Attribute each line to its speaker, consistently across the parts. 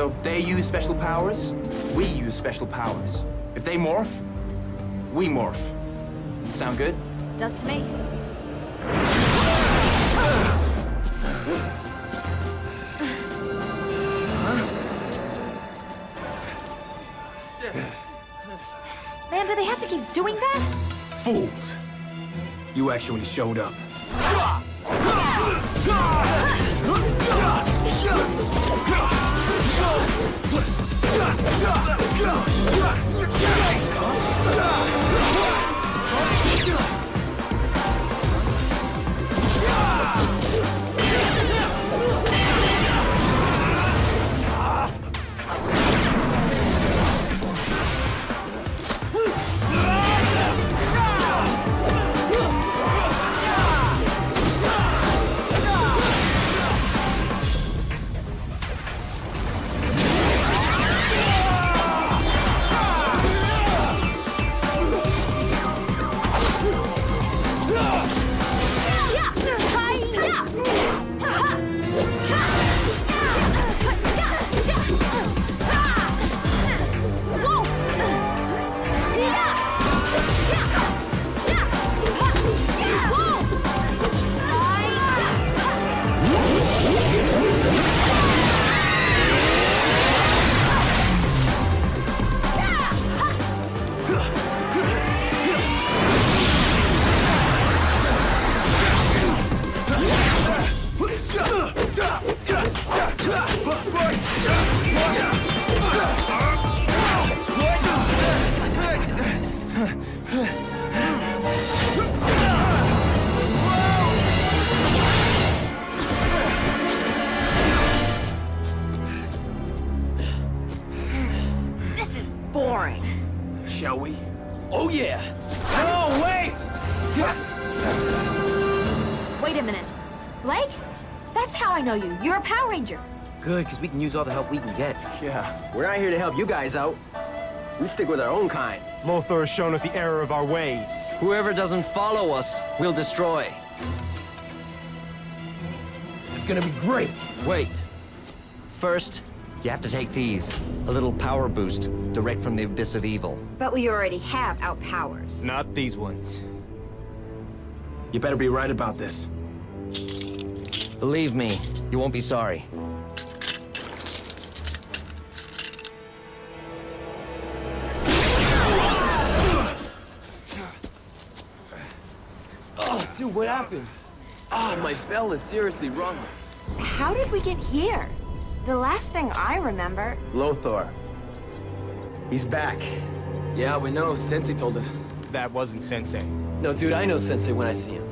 Speaker 1: So if they use special powers, we use special powers. If they morph, we morph. Sound good?
Speaker 2: Does to me. Man, do they have to keep doing that?
Speaker 1: Fools! You actually showed up.
Speaker 2: This is boring.
Speaker 1: Shall we?
Speaker 3: Oh, yeah.
Speaker 1: No, wait!
Speaker 2: Wait a minute. Blake? That's how I know you. You're a Power Ranger.
Speaker 4: Good, because we can use all the help we can get.
Speaker 1: Yeah.
Speaker 5: We're not here to help you guys out. We stick with our own kind.
Speaker 6: Lothar has shown us the error of our ways.
Speaker 3: Whoever doesn't follow us, we'll destroy.
Speaker 1: This is gonna be great.
Speaker 3: Wait. First, you have to take these. A little power boost, direct from the abyss of evil.
Speaker 7: But we already have our powers.
Speaker 6: Not these ones.
Speaker 1: You better be right about this.
Speaker 3: Believe me, you won't be sorry.
Speaker 5: Oh, dude, what happened? Ah, my bell is seriously wrong.
Speaker 7: How did we get here? The last thing I remember...
Speaker 5: Lothar. He's back.
Speaker 1: Yeah, we know. Sensei told us.
Speaker 6: That wasn't Sensei.
Speaker 8: No, dude, I know Sensei when I see him.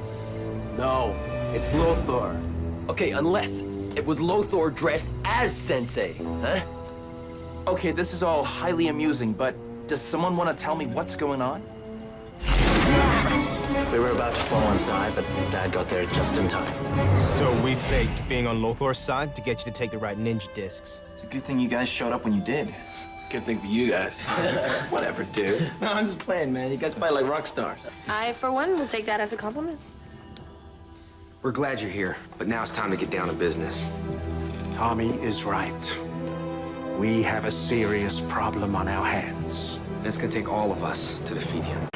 Speaker 5: No, it's Lothar.
Speaker 8: Okay, unless it was Lothar dressed as Sensei, huh?
Speaker 1: Okay, this is all highly amusing, but does someone want to tell me what's going on?
Speaker 9: We were about to fall inside, but Dad got there just in time.
Speaker 6: So we faked being on Lothar's side to get you to take the right ninja discs.
Speaker 10: It's a good thing you guys showed up when you did.
Speaker 5: Good thing for you guys. Whatever, dude. No, I'm just playing, man. You guys fight like rock stars.
Speaker 2: I, for one, will take that as a compliment.
Speaker 11: We're glad you're here, but now it's time to get down to business.
Speaker 9: Tommy is right. We have a serious problem on our hands.
Speaker 11: And it's gonna take all of us to defeat him.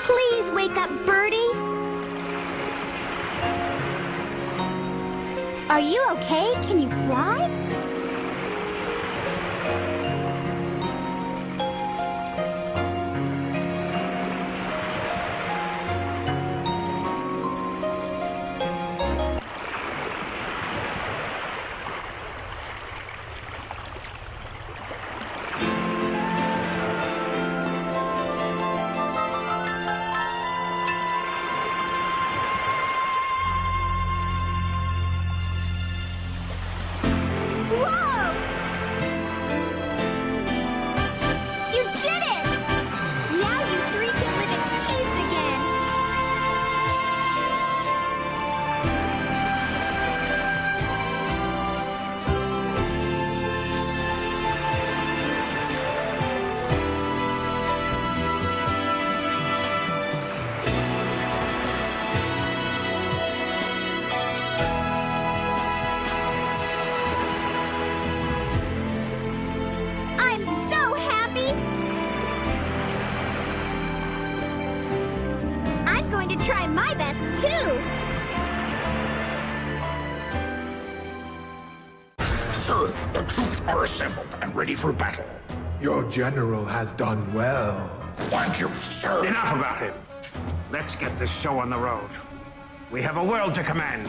Speaker 12: Please wake up, Birdie. Are you okay? Can you fly? Whoa! You did it! Now you three can live in peace again. I'm so happy! I'm going to try my best, too!
Speaker 9: Sir, the troops are assembled and ready for battle. Your general has done well. Thank you, sir. Enough about him. Let's get this show on the road. We have a world to command,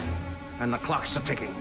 Speaker 9: and the clock's a ticking.